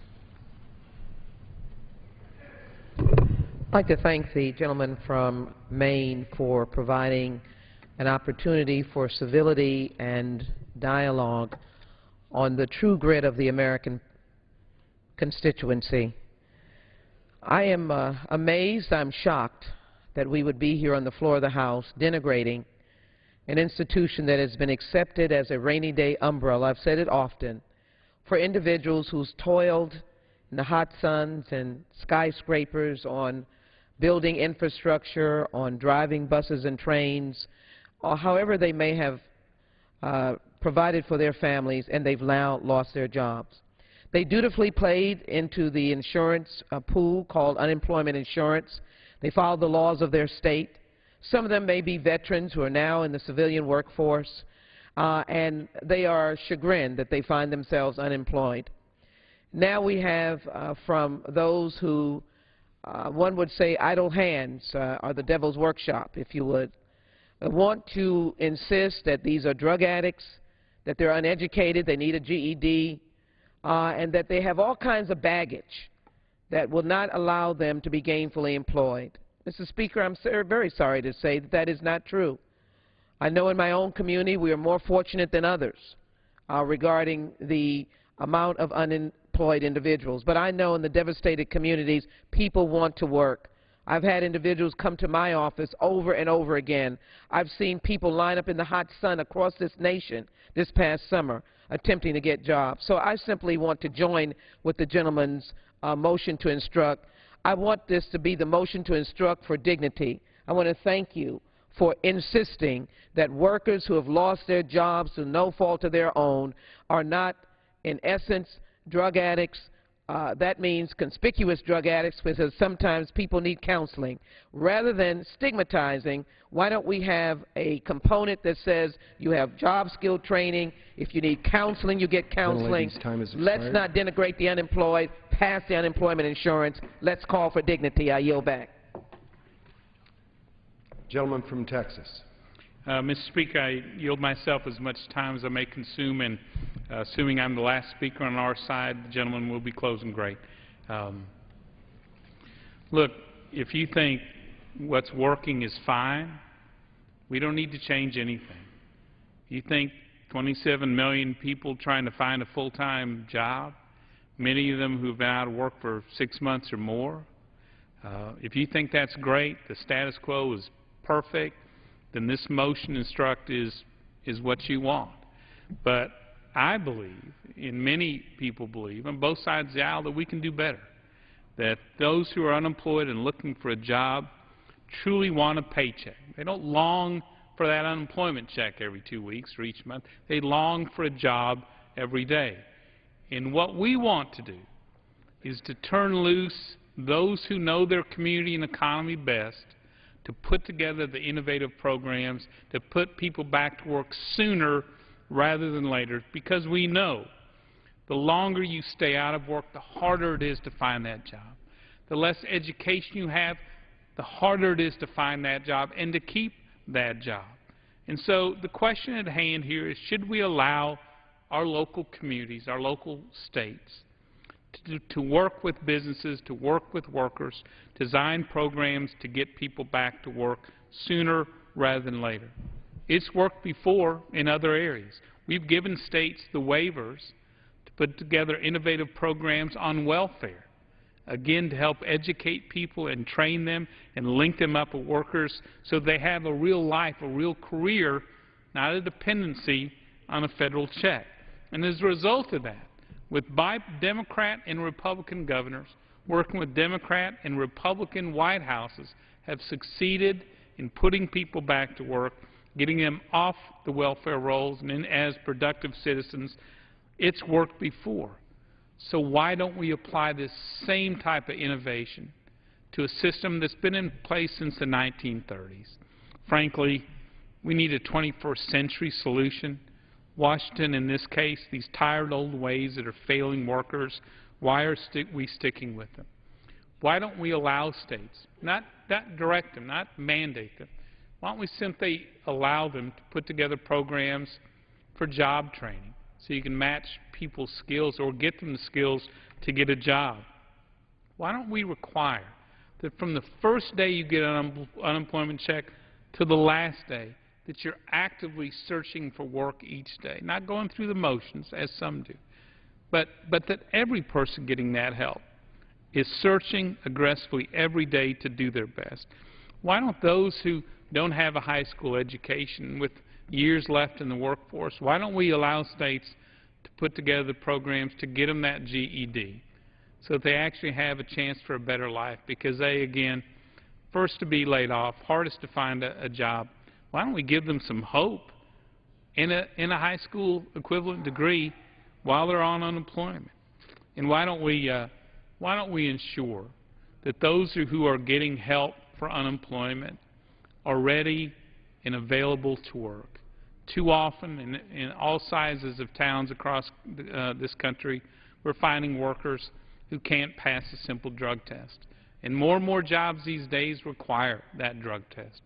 I'd like to thank the gentleman from Maine for providing an opportunity for civility and dialogue on the true grit of the American constituency. I am amazed, I'm shocked that we would be here on the floor of the House denigrating an institution that has been accepted as a rainy day umbrella, I've said it often, for individuals who's toiled in the hot suns and skyscrapers on building infrastructure, on driving buses and trains, or however they may have provided for their families, and they've now lost their jobs. They dutifully played into the insurance pool called unemployment insurance. They followed the laws of their state. Some of them may be veterans who are now in the civilian workforce, and they are chagrined that they find themselves unemployed. Now we have from those who one would say idle hands are the devil's workshop, if you would. I want to insist that these are drug addicts, that they're uneducated, they need a GED, and that they have all kinds of baggage that will not allow them to be gainfully employed. Mr. Speaker, I'm very sorry to say that that is not true. I know in my own community we are more fortunate than others regarding the amount of unemployed individuals, but I know in the devastated communities people want to work. I've had individuals come to my office over and over again. I've seen people line up in the hot sun across this nation this past summer attempting to get jobs. So I simply want to join with the gentleman's motion to instruct. I want this to be the motion to instruct for dignity. I want to thank you for insisting that workers who have lost their jobs through no fault of their own are not, in essence, drug addicts. That means conspicuous drug addicts, because sometimes people need counseling. Rather than stigmatizing, why don't we have a component that says you have job skill training, if you need counseling, you get counseling. Let's not denigrate the unemployed, pass the unemployment insurance. Let's call for dignity. I yield back. Gentleman from Texas. Mr. Speaker, I yield myself as much time as I may consume, and assuming I'm the last speaker on our side, the gentleman will be closing great. Look, if you think what's working is fine, we don't need to change anything. You think 27 million people trying to find a full-time job, many of them who've been out of work for 6 months or more, if you think that's great, the status quo is perfect, then this motion instruct is what you want. But I believe, and many people believe, on both sides of the aisle, that we can do better. That those who are unemployed and looking for a job truly want a paycheck. They don't long for that unemployment check every 2 weeks or each month. They long for a job every day. And what we want to do is to turn loose those who know their community and economy best, to put together the innovative programs, to put people back to work sooner rather than later, because we know the longer you stay out of work, the harder it is to find that job. The less education you have, the harder it is to find that job and to keep that job. And so the question at hand here is, should we allow our local communities, our local states, to work with businesses, to work with workers, design programs to get people back to work sooner rather than later? It's worked before in other areas. We've given states the waivers to put together innovative programs on welfare, again, to help educate people and train them and link them up with workers so they have a real life, a real career, not a dependency on a federal check. And as a result of that, with Democrat and Republican governors working with Democrat and Republican White Houses, have succeeded in putting people back to work, getting them off the welfare rolls and in as productive citizens. It's worked before. So why don't we apply this same type of innovation to a system that's been in place since the 1930s? Frankly, we need a 21st century solution. Washington, in this case, these tired old ways that are failing workers, why are we sticking with them? Why don't we allow states, not direct them, not mandate them, why don't we simply allow them to put together programs for job training so you can match people's skills or get them the skills to get a job? Why don't we require that from the first day you get an unemployment check to the last day, that you're actively searching for work each day, not going through the motions as some do, but that every person getting that help is searching aggressively every day to do their best? Why don't those who don't have a high school education with years left in the workforce, why don't we allow states to put together programs to get them that GED so that they actually have a chance for a better life? Because they, again, first to be laid off, hardest to find a job. Why don't we give them some hope in a high school equivalent degree while they're on unemployment? And why don't we ensure that those who are getting help for unemployment are ready and available to work? Too often, in all sizes of towns across this country, we're finding workers who can't pass a simple drug test. And more jobs these days require that drug test.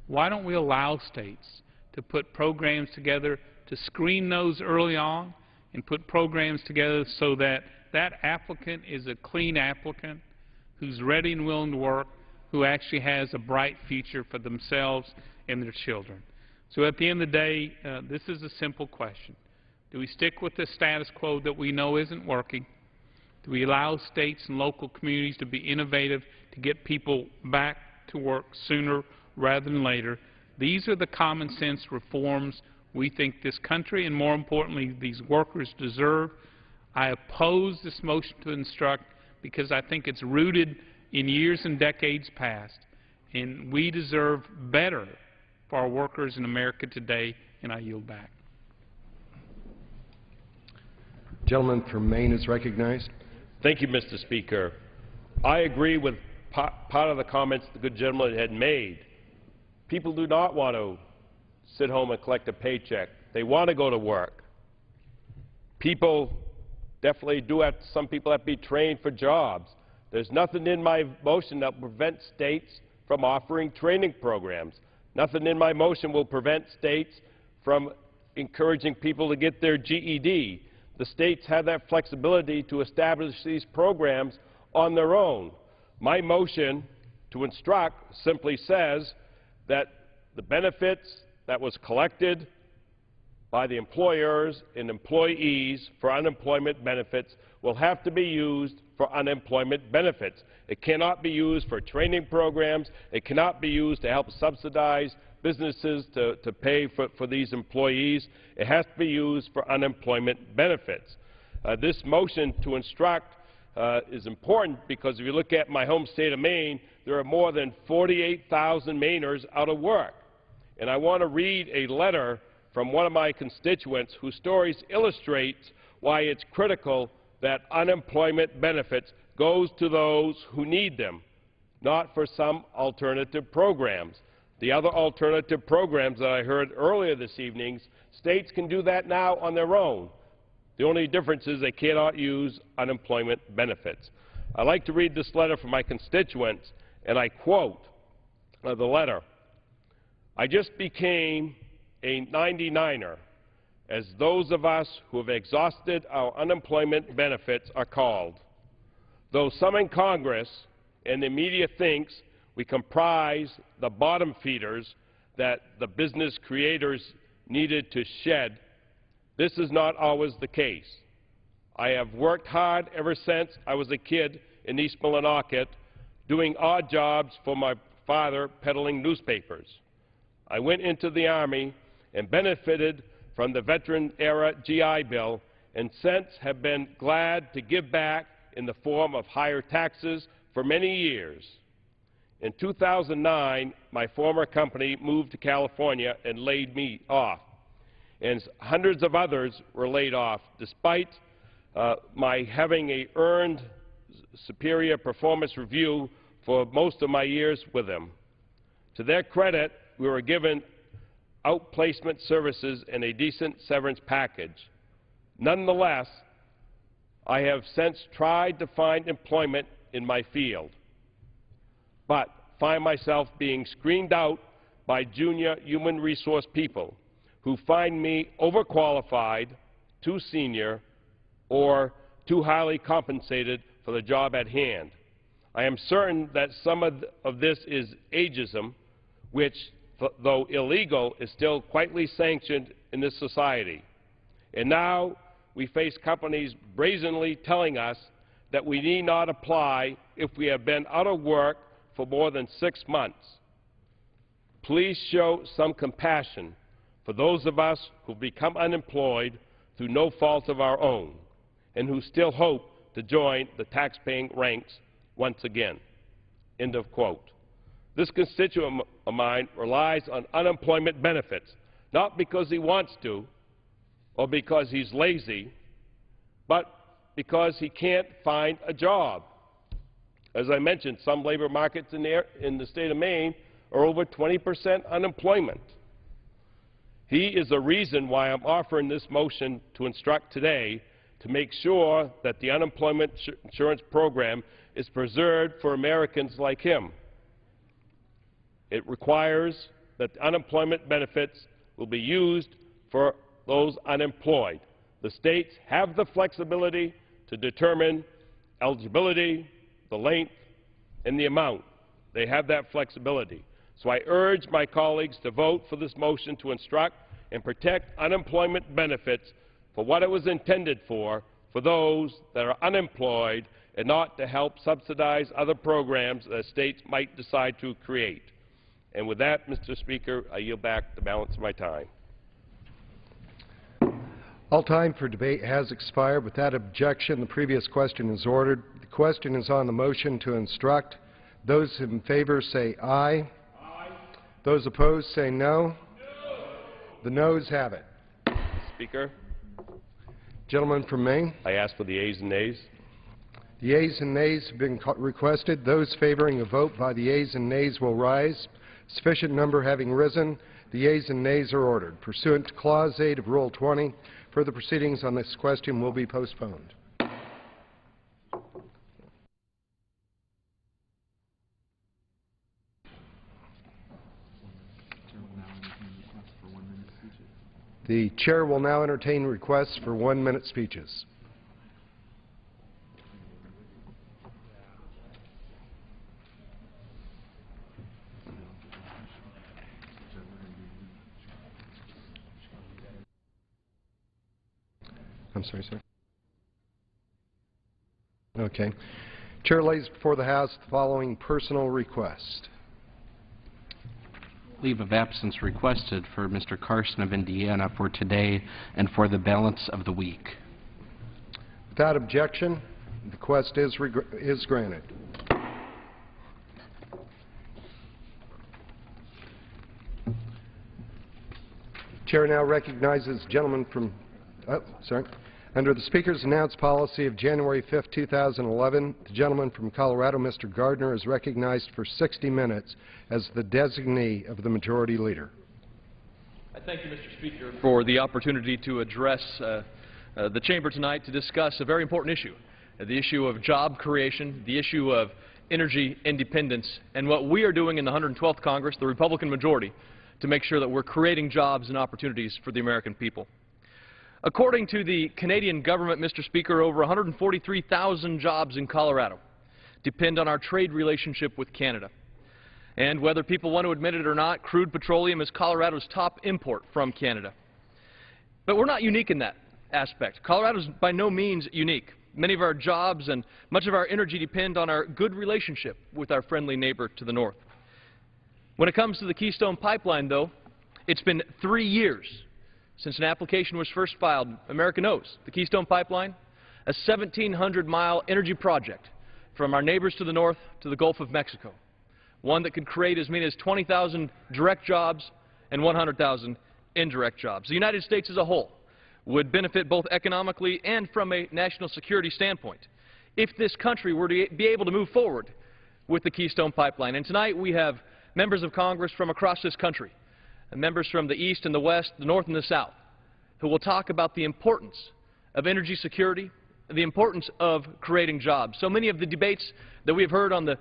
Why don't we allow states to put programs together to screen those early on and put programs together so that that applicant is a clean applicant who's ready and willing to work, who actually has a bright future for themselves and their children. So at the end of the day, this is a simple question. Do we stick with the status quo that we know isn't working? Do we allow states and local communities to be innovative to get people back to work sooner rather than later? These are the common sense reforms we think this country and, more importantly, these workers deserve. I oppose this motion to instruct because I think it's rooted in years and decades past, and we deserve better for our workers in America today, and I yield back. Gentleman from Maine is recognized. Thank you, Mr. Speaker. I agree with part of the comments the good gentleman had made. People do not want to sit home and collect a paycheck. They want to go to work. People definitely do have, some people have to be trained for jobs. There's nothing in my motion that will prevent states from offering training programs. Nothing in my motion will prevent states from encouraging people to get their GED. The states have that flexibility to establish these programs on their own. My motion to instruct simply says that the benefits that was collected by the employers and employees for unemployment benefits will have to be used for unemployment benefits. It cannot be used for training programs. It cannot be used to help subsidize businesses to pay for these employees. It has to be used for unemployment benefits. This motion to instruct is important because if you look at my home state of Maine, there are more than 48,000 Mainers out of work. And I want to read a letter from one of my constituents whose stories illustrate why it's critical that unemployment benefits goes to those who need them, not for some alternative programs. The other alternative programs that I heard earlier this evening, states can do that now on their own. The only difference is they cannot use unemployment benefits. I'd like to read this letter from my constituents, and I quote the letter. I just became a 99er, as those of us who have exhausted our unemployment benefits are called. Though some in Congress and the media thinks we comprise the bottom feeders that the business creators needed to shed, this is not always the case. I have worked hard ever since I was a kid in East Millinocket, doing odd jobs for my father peddling newspapers. I went into the Army and benefited from the veteran-era GI Bill, and since have been glad to give back in the form of higher taxes for many years. In 2009, my former company moved to California and laid me off, and hundreds of others were laid off, despite my having an earned superior performance review for most of my years with them. To their credit, we were given outplacement services and a decent severance package. Nonetheless, I have since tried to find employment in my field, but find myself being screened out by junior human resource people who find me overqualified, too senior, or too highly compensated for the job at hand. I am certain that some of this is ageism, which, though illegal, is still quietly sanctioned in this society. And now we face companies brazenly telling us that we need not apply if we have been out of work for more than 6 months. Please show some compassion for those of us who become unemployed through no fault of our own and who still hope to join the tax-paying ranks once again. End of quote. This constituent of mine relies on unemployment benefits, not because he wants to or because he's lazy, but because he can't find a job. As I mentioned, some labor markets in the state of Maine are over 20% unemployment. He is the reason why I'm offering this motion to instruct today, to make sure that the unemployment insurance program is preserved for Americans like him. It requires that unemployment benefits will be used for those unemployed. The states have the flexibility to determine eligibility, the length, and the amount. They have that flexibility. So I urge my colleagues to vote for this motion to instruct and protect unemployment benefits for what it was intended for those that are unemployed, and not to help subsidize other programs that states might decide to create. And with that, Mr. Speaker, I yield back the balance of my time. All time for debate has expired. Without objection, the previous question is ordered. The question is on the motion to instruct. Those in favor say aye. Aye. Those opposed say no. No. The noes have it. Speaker. Gentleman from Maine. I ask for the ayes and nays. The ayes and nays have been requested. Those favoring a vote by the ayes and nays will rise. Sufficient number having risen, the ayes and nays are ordered. Pursuant to Clause 8 of Rule 20, further proceedings on this question will be postponed. The Chair will now entertain requests for 1-minute speeches. I'm sorry, sir. Okay. Chair lays before the House the following personal request. Leave of absence requested for Mr. Carson of Indiana for today and for the balance of the week. Without objection, the request is granted. Chair now recognizes the gentleman from Under the Speaker's announced policy of January 5, 2011, the gentleman from Colorado, Mr. Gardner, is recognized for 60 minutes as the designee of the Majority Leader. I thank you, Mr. Speaker, for the opportunity to address the Chamber tonight to discuss a very important issue, the issue of job creation, the issue of energy independence, and what we are doing in the 112th Congress, the Republican majority, to make sure that we're creating jobs and opportunities for the American people. According to the Canadian government, Mr. Speaker, over 143,000 jobs in Colorado depend on our trade relationship with Canada. And whether people want to admit it or not, crude petroleum is Colorado's top import from Canada. But we're not unique in that aspect. Colorado is by no means unique. Many of our jobs and much of our energy depend on our good relationship with our friendly neighbor to the north. When it comes to the Keystone Pipeline, though, it's been 3 years since an application was first filed. America knows the Keystone Pipeline, a 1,700-mile energy project from our neighbors to the north to the Gulf of Mexico, one that could create as many as 20,000 direct jobs and 100,000 indirect jobs. The United States as a whole would benefit both economically and from a national security standpoint if this country were to be able to move forward with the Keystone Pipeline. And tonight we have members of Congress from across this country, and members from the East and the West, the North and the South, who will talk about the importance of energy security, the importance of creating jobs. So many of the debates that we have heard on the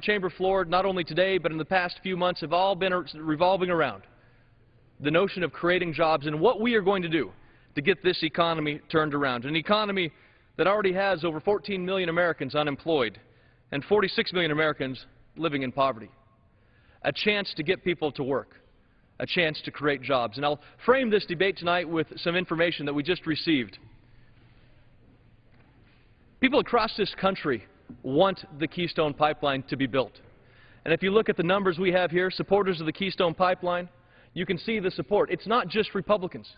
Chamber floor, not only today but in the past few months, have all been revolving around the notion of creating jobs and what we are going to do to get this economy turned around. An economy that already has over 14 million Americans unemployed and 46 million Americans living in poverty. A chance to get people to work, a chance to create jobs. And I'll frame this debate tonight with some information that we just received. People across this country want the Keystone Pipeline to be built. And if you look at the numbers we have here, supporters of the Keystone Pipeline, you can see the support. It's not just Republicans.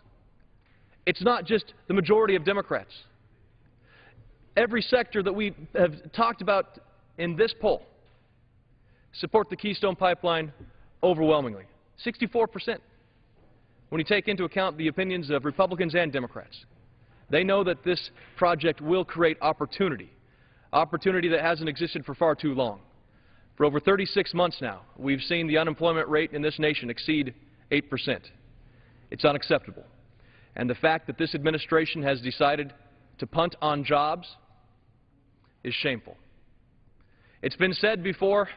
It's not just the majority of Democrats. Every sector that we have talked about in this poll support the Keystone Pipeline overwhelmingly. 64%, when you take into account the opinions of Republicans and Democrats. They know that this project will create opportunity that hasn't existed for far too long. For over 36 months now, we've seen the unemployment rate in this nation exceed 8%. It's unacceptable. And the fact that this administration has decided to punt on jobs is shameful. It's been said before,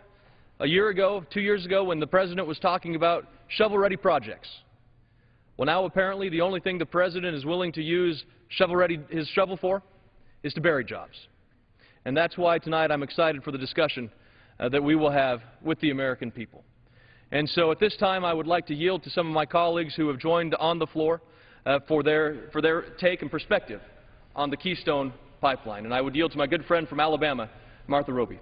a year ago, 2 years ago, when the President was talking about shovel-ready projects. Well, now apparently the only thing the President is willing to use his shovel for is to bury jobs. And that's why tonight I'm excited for the discussion that we will have with the American people. And so at this time I would like to yield to some of my colleagues who have joined on the floor for their take and perspective on the Keystone Pipeline. And I would yield to my good friend from Alabama, Martha Roby.